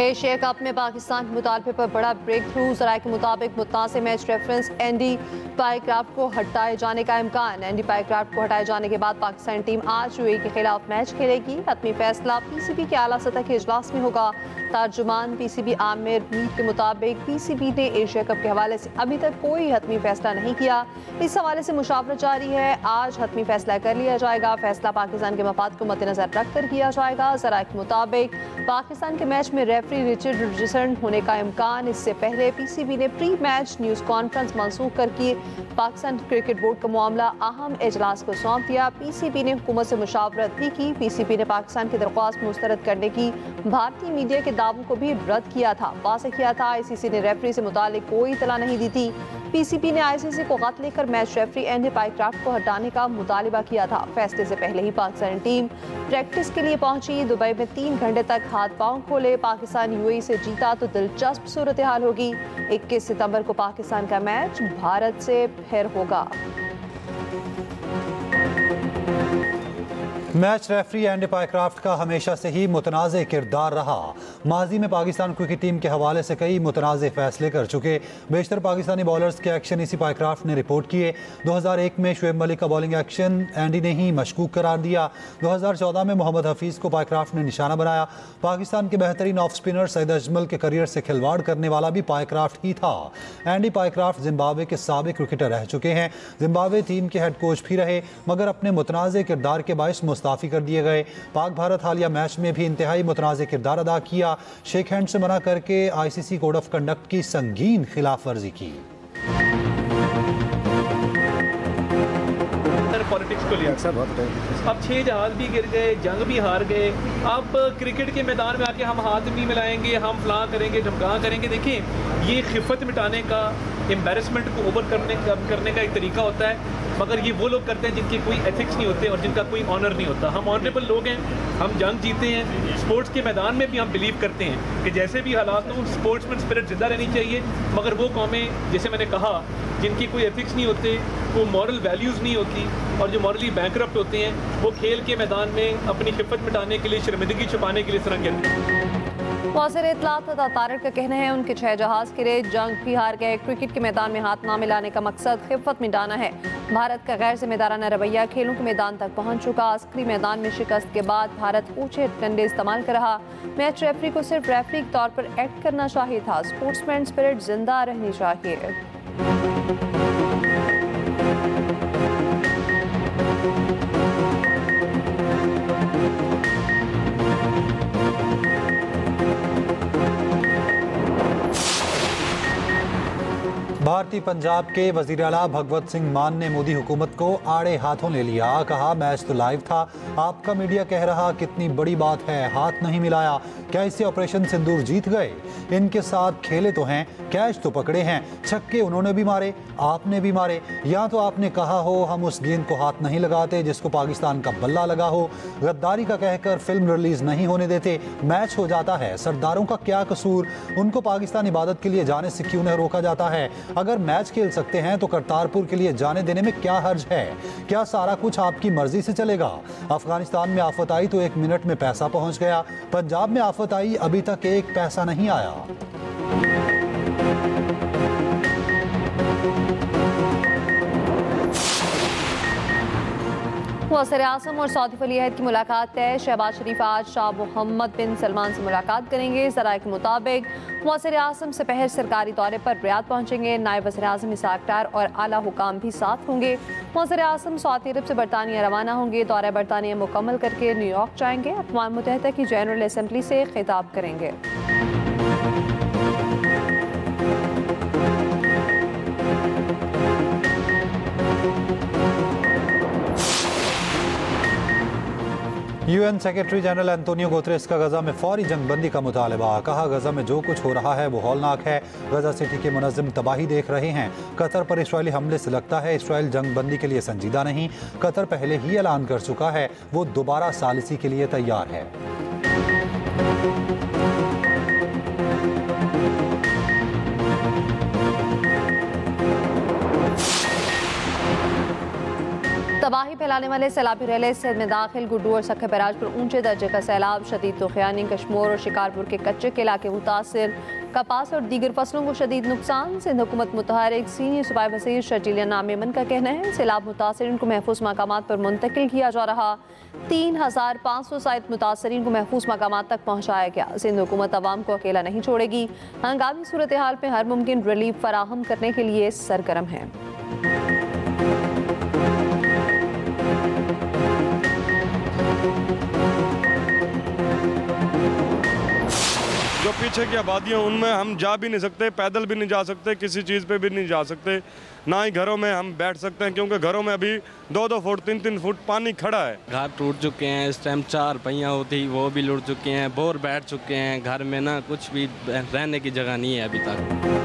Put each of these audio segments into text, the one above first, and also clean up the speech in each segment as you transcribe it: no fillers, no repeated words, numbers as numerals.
Asia cup में पाकिस्तान के मुतालबे पर बड़ा ब्रेक थ्रू। ज़राए के मुताबिक मुतनाज़ मैच रेफरेंस एंडी पाइक्राफ्ट को हटाए जाने का इम्कान। एंडी पाइक्राफ्ट को हटाए जाने के बाद पाकिस्तानी टीम आज यूएई के खिलाफ मैच खेलेगी। हतमी फैसला पीसीबी के आला सतह के इजलास में होगा। तर्जुमान पीसीबी आमिर मीर के मुताबिक पीसीबी ने एशिया कप के हवाले से अभी तक कोई हतमी फैसला नहीं किया। इस हवाले से मुशावरत जारी है। आज हतमी फैसला कर लिया जाएगा। फैसला पाकिस्तान के मफाद को मद्देनजर रख कर किया जाएगा। ज़राए के मुताबिक पाकिस्तान के मैच में रेफरी रिचर्ड रिचर्डसन होने का इम्कान। इससे पहले पीसीबी ने प्री मैच न्यूज़ कॉन्फ्रेंस मनसूख करके पाकिस्तान क्रिकेट बोर्ड का मामला अहम इजलास को सौंप दिया। पीसीबी ने हुकूमत से मुशावरत भी की। पीसीबी ने पाकिस्तान की दरख्वास्त मुस्तरद करने की भारतीय मीडिया के दावों को भी रद्द किया था। वाज़ेह किया था आईसीसी ने रेफरी से मुतालिक कोई इतला नहीं दी थी। पीसीबी ने आईसीसी को खत लेकर मैच रेफरी एंडी पाइक्राफ्ट को हटाने का मुतालिबा किया था। फैसले से पहले ही पाकिस्तानी टीम प्रैक्टिस के लिए पहुंची। दुबई में 3 घंटे तक हाथ पांव खोले। पाकिस्तान यूएई से जीता तो दिलचस्प सूरत हाल होगी। 21 सितंबर को पाकिस्तान का मैच भारत से फिर होगा। मैच रेफरी एंडी पाइक्राफ्ट का हमेशा से ही मुतनाज़े किरदार रहा। माजी में पाकिस्तान क्रिकेट टीम के हवाले से कई मुतनाज़े फैसले कर चुके। बेशतर पाकिस्तानी बॉलर्स के एक्शन इसी पाइक्राफ्ट ने रिपोर्ट किए। 2001 में शुएब मलिक का बॉलिंग एक्शन एंडी ने ही मशकूक करार दिया। 2014 में मोहम्मद हफीज़ को पाइक्राफ्ट ने निशाना बनाया। पाकिस्तान के बेहतरीन ऑफ स्पिनर सईद अजमल के करियर से खिलवाड़ करने वाला भी पाइक्राफ्ट ही था। एंडी पाइक्राफ्ट जिम्बाब्वे के साबिक क्रिकेटर रह चुके हैं। जिम्बाब्वे टीम के हेड कोच भी रहे, मगर अपने मुतनाज़े किरदार के बायस मुस्ताफ़ी कर दिए गए। पाक भारत हालिया मैच में भी इंतहाई मुतनाज़े किरदार अदा किया। शेक हैंड से मना करके आईसीसी कोड ऑफ कंडक्ट की संगीन खिलाफ वर्जी की। पॉलिटिक्स को लिया अब 6 जहाज भी गिर गए, जंग भी हार गए। अब क्रिकेट के मैदान में आके हम हाथ नहीं मिलाएंगे, हम फलां करेंगे, ढमकां करेंगे। देखिए, ये खिफत मिटाने का, एम्बेरसमेंट को ओवर करने का एक तरीका होता है, मगर ये वो लोग करते हैं जिनके कोई एथिक्स नहीं होते और जिनका कोई ऑनर नहीं होता। हम ऑनरेबल लोग हैं, हम जंग जीते हैं। स्पोर्ट्स के मैदान में भी हम बिलीव करते हैं कि जैसे भी हालात हों, स्पोर्ट्समैन स्पिरिट जिंदा रहनी चाहिए। मगर वो कौमें, जैसे मैंने कहा, जिनकी कोई एथिक्स नहीं होते, वो मॉरल वैल्यूज़ नहीं होती और जो मॉरली बैंकरप्ट होते हैं, वो खेल के मैदान में अपनी खिफत मिटाने के लिए, शर्मिंदगी छुपाने के लिए इस तरह कहते हैं। मौसर इत्तलात तारिक का कहना है उनके 6 जहाज गिरे, जंग भी हार गए। क्रिकेट के मैदान में हाथ ना मिलाने का मकसद खिफत मिटाना है। भारत का गैर जिम्मेदाराना रवैया खेलों के मैदान तक पहुंच चुका। आखिरी मैदान में शिकस्त के बाद भारत ऊंचे डंडे इस्तेमाल कर रहा। मैच रेफरी को सिर्फ रेफरी के तौर पर एक्ट करना चाहिए था। स्पोर्ट्समैन स्पिरिट जिंदा रहनी चाहिए। भारतीय पंजाब के वज़ीर आला भगवत सिंह मान ने मोदी हुकूमत को आड़े हाथों ले लिया। कहा, मैच तो लाइव था, आपका मीडिया कह रहा कितनी बड़ी बात है, हाथ नहीं मिलाया। क्या इससे ऑपरेशन सिंदूर जीत गए? इनके साथ खेले तो हैं, कैच तो पकड़े हैं, छक्के उन्होंने भी मारे, आपने भी मारे। या तो आपने कहा हो हम उस गेंद को हाथ नहीं लगाते जिसको पाकिस्तान का बल्ला लगा हो, गद्दारी का कहकर फिल्म रिलीज नहीं होने देते, मैच हो जाता है। सरदारों का क्या कसूर? उनको पाकिस्तान इबादत के लिए जाने से क्यों नहीं रोका जाता है? अगर मैच खेल सकते हैं तो करतारपुर के लिए जाने देने में क्या हर्ज है? क्या सारा कुछ आपकी मर्जी से चलेगा? अफगानिस्तान में आफत आई तो 1 मिनट में पैसा पहुंच गया। पंजाब में आफत आई, अभी तक 1 पैसा नहीं आया। वज़ीर आज़म और सऊदी वली अहद की मुलाकात तय। शहबाज शरीफ आज शाह मोहम्मद बिन सलमान से मुलाकात करेंगे। ज़राए के मुताबिक वज़ीर आज़म से पहले सरकारी दौरे पर रियाद पहुंचेंगे। नायब वज़ीर आज़म इसाक डार और आला हुकाम भी साथ होंगे। वज़ीर आज़म सऊदी अरब से बरतानिया रवाना होंगे। दौरा बरतानिया मुकम्मल करके न्यूयॉर्क जाएंगे। अक़वाम मुत्तहिदा की जनरल असम्बली से खिताब करेंगे। UN secretary general Antonio Guterres का गजा में फौरी जंगबंदी का मुतालबा। कहा, गजा में जो कुछ हो रहा है वो हौलनाक है। गजा सिटी के मुनज़्ज़म तबाही देख रहे हैं। कतर पर इसराइली हमले से लगता है इसराइल जंगबंदी के लिए संजीदा नहीं। कतर पहले ही ऐलान कर चुका है वो दोबारा सालिसी के लिए तैयार है। तबाही फैलाने वाले सैलाबी रैले सिंध में दाखिल। गुड्डू और सखे बैराज पर ऊंचे दर्जे का सैलाब। शदीद तुगयानी। कश्मीर और शिकारपुर के कच्चे के इलाके मुतासिर। कपास और दीगर फसलों को शदीद नुकसान। सिंध हुकूमत मुतहरिक। सीनियर सूबाई वज़ीर शर्जीला नामेमन का कहना है सैलाब मुतासरीन को महफूज मकामात पर मुंतकिल किया जा रहा। 3500 साइद मुतासरीन को महफूज मकामात तक पहुँचाया गया। सिंध हुकूमत अवाम को अकेला नहीं छोड़ेगी। हंगामी सूरत हाल में हर मुमकिन रिलीफ फराहम करने के लिए सरगर्म है। जो पीछे की आबादियाँ उनमें हम जा भी नहीं सकते, पैदल भी नहीं जा सकते, किसी चीज़ पे भी नहीं जा सकते, ना ही घरों में हम बैठ सकते हैं क्योंकि घरों में अभी 2-2 फुट 3-3 फुट पानी खड़ा है। घर टूट चुके हैं, इस टाइम 4 पहिया होती वो भी लुट चुके हैं, बोर बैठ चुके हैं, घर में ना कुछ भी रहने की जगह नहीं है अभी तक।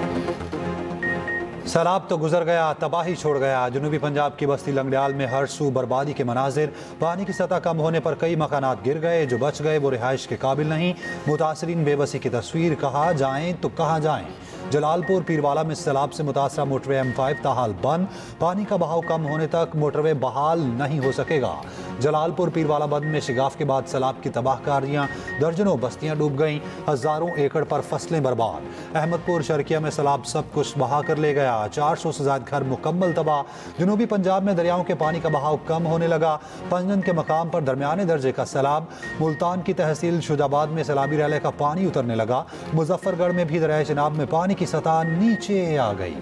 सैलाब तो गुजर गया, तबाही छोड़ गया। जनूबी पंजाब की बस्ती लंगड़ियाल में हर सू बर्बादी के मनाजिर। पानी की सतह कम होने पर कई मकानात गिर गए। जो बच गए वो रिहाइश के काबिल नहीं। मुतासरीन बेबसी की तस्वीर। कहाँ जाएं तो कहाँ जाएं। जलालपुर पीरवाला में सैलाब से मुतासरा मोटरवे M5 ताहाल बंद। पानी का बहाव कम होने तक मोटरवे बहाल नहीं हो सकेगा। जलालपुर पीरवाला बंद में शिगाफ के बाद सैलाब की तबाहकारियाँ। दर्जनों बस्तियाँ डूब गईं। हज़ारों एकड़ पर फसलें बर्बाद। अहमदपुर शर्किया में सैलाब सब कुछ बहा कर ले गया। 400 से ज़्यादा घर मुकम्मल तबाह। जनूबी पंजाब में दरियाओं के पानी का बहाव कम होने लगा। पंजन के मकाम पर दरमियाने दर्जे का सैलाब। मुल्तान की तहसील शुजाबाद में सैलाबी रैले का पानी उतरने लगा। मुजफ्फरगढ़ में भी दरिया चिनाब में पानी की सतह नीचे आ गई।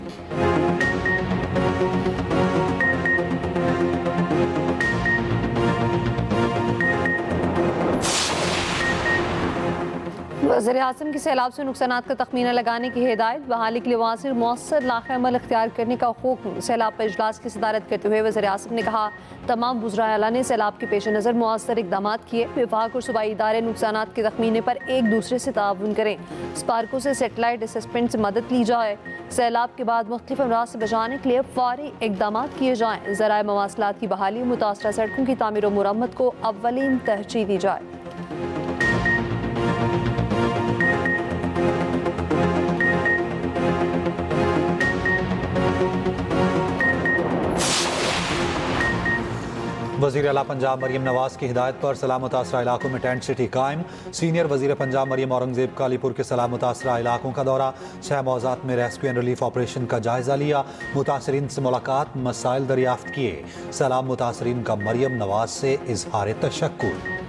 वज़ीर आज़म की सैलाब से नुकसानात का तखमीना लगाने की हिदायत। बहाली के लिए वासिर मौसर लाख अमल इख्तियार करने का हुक्म। सैलाब पर इजलास की सदारत करते हुए वज़ीर आज़म ने कहा तमाम वुज़राए आला ने सैलाब के पेश नज़र मौसर इक़दाम किए। विभाग और सूबाई इदारे नुकसानात के तखमीने पर एक दूसरे से ताउन करें। स्पार्को से सेटेलाइट असेसमेंट से मदद ली जाए। सैलाब के बाद मुख्तलिफ अमराज से बचाने के लिए फौरी इक़दाम किए जाएँ। ज़राए मवासलात की बहाली, मुतासरा सड़कों की तामीर और मुरम्मत को अव्वलीन तरजीह दी जाए। वज़ीर आला पंजाब मरियम नवाज की हिदायत पर सैलाब मुतासरा इलाकों में टेंट सिटी कायम। सीनियर वज़ीर पंजाब मरियम औरंगजेब का अलीपुर के सैलाब मुतासरा इलाकों का दौरा। 6 मौज़ात में रेस्क्यू एंड रिलीफ ऑपरेशन का जायजा लिया। मुतासरीन से मुलाकात, मसाइल दरियाफ्त किए। सैलाब मुतासरीन का मरियम नवाज से इजहार तशक्कुर।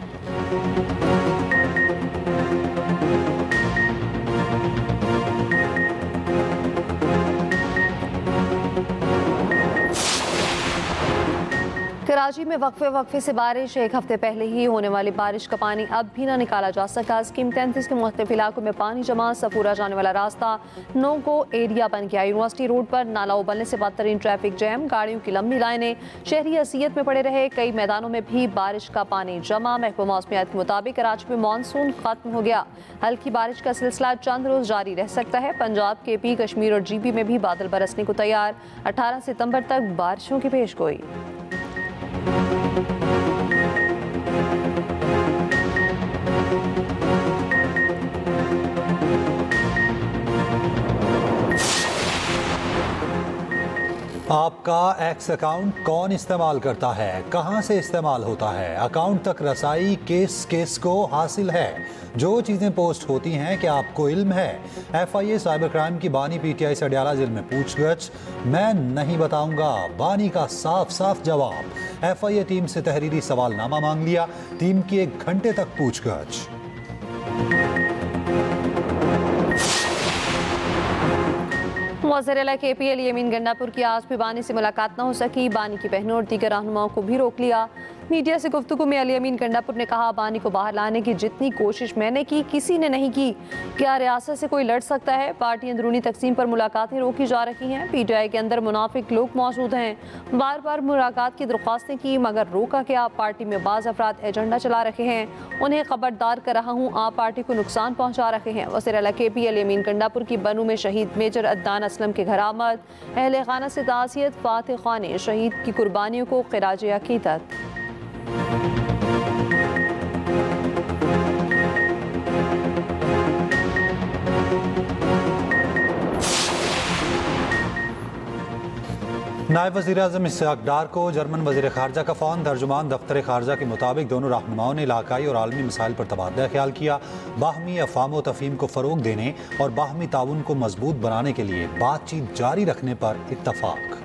कराची में वक्फे से बारिश। एक हफ्ते पहले ही होने वाली बारिश का पानी अब भी ना निकाला जा सका। स्कीम 33 के मुख्तलिफ इलाकों में पानी जमा। सफूरा जाने वाला रास्ता नो गो एरिया बन गया। यूनिवर्सिटी रोड पर नाला उबलने से बदतरीन ट्रैफिक जैम, गाड़ियों की लंबी लाइनें। शहरी असियत में पड़े रहे। कई मैदानों में भी बारिश का पानी जमा। महकमा मौसमियात के मुताबिक कराची में मानसून खत्म हो गया। हल्की बारिश का सिलसिला चंद रोज जारी रह सकता है। पंजाब, KP, कश्मीर और GB में भी बादल बरसने को तैयार। 18 सितंबर तक बारिशों की पेशगोई। आपका एक्स अकाउंट कौन इस्तेमाल करता है, कहां से इस्तेमाल होता है, अकाउंट तक रसाई किस को हासिल है, जो चीज़ें पोस्ट होती हैं क्या आपको इल्म है? FIA साइबर क्राइम की बानी PTI से अडयाला जेल में पूछगछ। मैं नहीं बताऊंगा, बानी का साफ जवाब। FIA टीम से तहरीरी सवालनामा मांग लिया। टीम की 1 घंटे तक पूछगछ। वज़ीर आला KP अली अमीन गंडापुर की आज भी बानी से मुलाकात न हो सकी। बानी की बहनों और दीगर रहनुमाओं को भी रोक लिया। मीडिया से गुफ्तगू में अली अमीन गंडापुर ने कहा बानी को बाहर लाने की जितनी कोशिश मैंने की किसी ने नहीं की। क्या रियासत से कोई लड़ सकता है? पार्टी अंदरूनी तकसीम पर मुलाकातें रोकी जा रही हैं। PTI के अंदर मुनाफिक लोग मौजूद हैं। बार बार मुलाकात की दरख्वास्तें की मगर रोका क्या? पार्टी में बाज़ अफराद एजेंडा चला रहे हैं। उन्हें खबरदार कर रहा हूँ, आप पार्टी को नुकसान पहुँचा रहे हैं। वज़ीर आला KP अली अमीन गंडापुर की बनू में शहीद मेजर अदनान असलम के घर आमद। अहले खाना से ताज़ियत। फातिह खान ने शहीद की कुर्बानियों को ख़िराज अक़ीदत। नायब वज़ीर-ए-आज़म इसहाक़ डार को जर्मन वज़ीर ख़ारजा का फ़ोन। तर्जुमान दफ्तर ख़ारजा के मुताबिक दोनों रहनुमाओं ने इलाकाई और आलमी मसाइल पर तबादला ख्याल किया। बाहमी अफ़हाम व तफ़हीम को फ़रोग़ देने और बाहमी ताउन को मजबूत बनाने के लिए बातचीत जारी रखने पर इत्तफ़ाक़।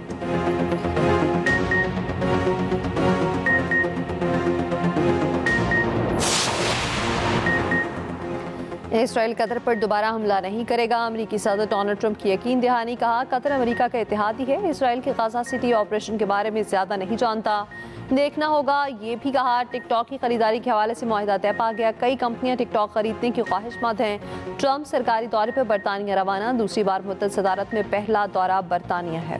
इसराइल कतर पर दोबारा हमला नहीं करेगा। अमरीकी सदर डोनाल्ड ट्रंप की यकीन दहानी। कहा, कतर अमेरिका का इत्तेहादी है, इसराइल के गाज़ा सिटी ऑपरेशन के बारे में ज़्यादा नहीं जानता, देखना होगा। ये भी कहा, टिकटॉक की खरीदारी के हवाले से मुआहिदा तय पा गया। कई कंपनियां टिकटॉक खरीदने की ख्वाहिशमंद हैं। ट्रंप सरकारी दौरे पर बरतानिया रवाना। दूसरी बार मुद्दत सदारत में पहला दौरा बरतानिया है।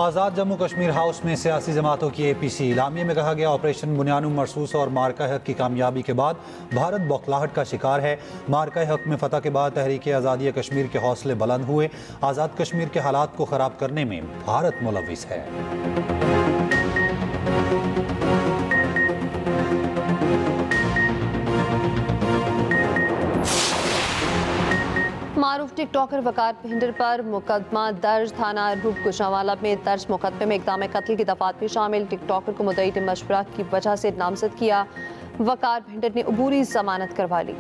आज़ाद जम्मू कश्मीर हाउस में सियासी जमातों की APC। इलामिया में कहा गया, ऑपरेशन बुनियान मरसूस और मार्का हक की कामयाबी के बाद भारत बौखलाहट का शिकार है। मार्का हक में फतह के बाद तहरीक आज़ादी कश्मीर के हौसले बुलंद हुए। आज़ाद कश्मीर के हालात को ख़राब करने में भारत मुलव्विस है। मारूफ टिकटॉकर वकार भिंडर पर मुकदमा दर्ज। थाना रूप गुजरांवाला में दर्ज मुकदमे में इक़दाम कत्ल की दफात भी शामिल। टिकटॉकर को मुद्दई ने मशवरा की वजह से नामजद किया। वकार भिंडर ने अबूरी जमानत करवा ली।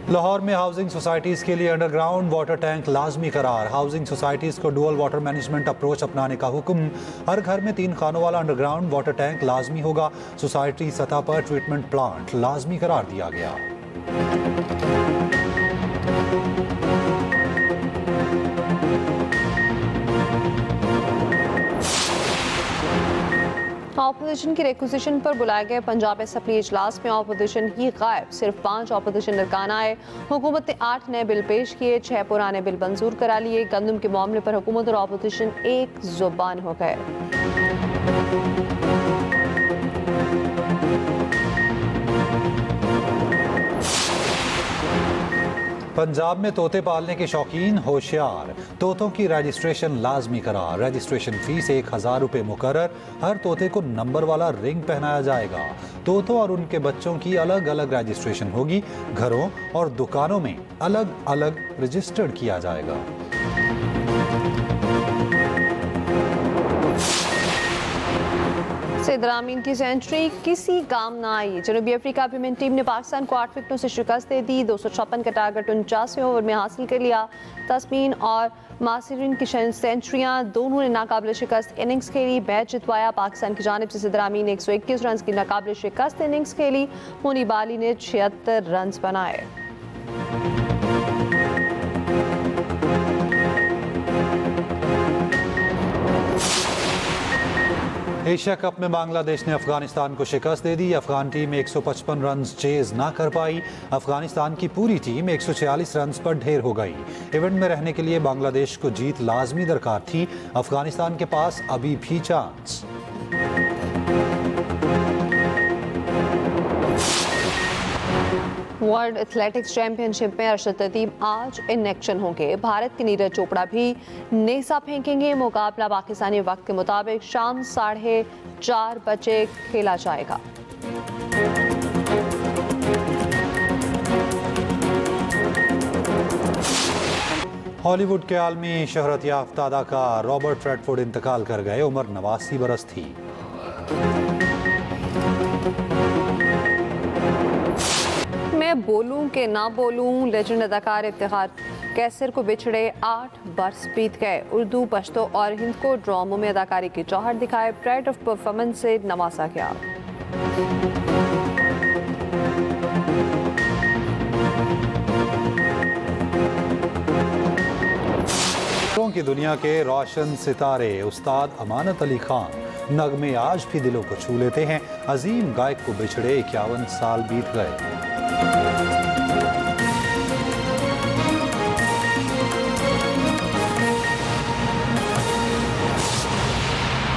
लाहौर में हाउसिंग सोसाइटीज़ के लिए अंडरग्राउंड वाटर टैंक लाजमी करार। हाउसिंग सोसाइटीज़ को डुअल वाटर मैनेजमेंट अप्रोच अपनाने का हुक्म। हर घर में 3 खानों वाला अंडरग्राउंड वाटर टैंक लाजमी होगा। सोसाइटी सतह पर ट्रीटमेंट प्लांट लाजमी करार दिया गया। ऑपोजिशन की रिक्विजिशन पर बुलाए गए पंजाब असेंबली इजलास में ऑपोजिशन ही गायब। सिर्फ 5 ऑपोजिशन अरकान आए। हुकूमत ने 8 नए बिल पेश किए, 6 पुराने बिल मंजूर करा लिए। गंदम के मामले पर हुकूमत और ऑपोजिशन एक जुबान हो गए। पंजाब में तोते पालने के शौकीन होशियार। तोतों की रजिस्ट्रेशन लाजमी करार। रजिस्ट्रेशन फीस 1000 रुपये मुकर्रर। हर तोते को नंबर वाला रिंग पहनाया जाएगा। तोतों और उनके बच्चों की अलग अलग रजिस्ट्रेशन होगी। घरों और दुकानों में अलग अलग रजिस्टर्ड किया जाएगा। सैयद रामीन की सेंचुरी किसी काम ना आई। जनूबी अफ्रीका वुमेन टीम ने पाकिस्तान को 8 विकेटों से शिकस्त दे दी। 256 का टारगेट 49वें ओवर में हासिल कर लिया। तस्मीन और मासिरीन की सेंचुरियां दोनों ने नाकाबिल शिकस्त इनिंग्स खेली। मैच जितवाया। पाकिस्तान की जानिब से सैयद रामीन ने 121 रन की नाकाबिल शिकस्त इनिंग्स खेली। मुनीब अली ने 76 रन बनाए। एशिया कप में बांग्लादेश ने अफगानिस्तान को शिकस्त दे दी। अफगान टीम 155 रन चेज ना कर पाई। अफगानिस्तान की पूरी टीम 146 रन पर ढेर हो गई। इवेंट में रहने के लिए बांग्लादेश को जीत लाजमी दरकार थी। अफगानिस्तान के पास अभी भी चांस। वर्ल्ड एथलेटिक्स चैंपियनशिप में अरशद अदीब आज इन एक्शन होंगे। भारत के नीरज चोपड़ा भी नेजा फेंकेंगे। मुकाबला पाकिस्तानी वक्त के मुताबिक शाम 4:30 बजे खेला जाएगा। हॉलीवुड के आलमी शहरत याफ्ता अदाकार रॉबर्ट रेडफोर्ड इंतकाल कर गए। उम्र 89 बरस थी। मैं बोलूं कि ना बोलूं, लेजेंड अदाकार इफ्तिखार कैसर को बिछड़े 8 बरस बीत गए। उर्दू, पश्तो और हिंद को ड्रामों में अदाकारी की जौहर दिखाए। प्राइड ऑफ परफॉर्मेंस से नवाजा गया। की दुनिया के रोशन सितारे उस्ताद अमानत अली खान नगमे आज भी दिलों को छू लेते हैं। अजीम गायक को बिछड़े 51 साल बीत गए।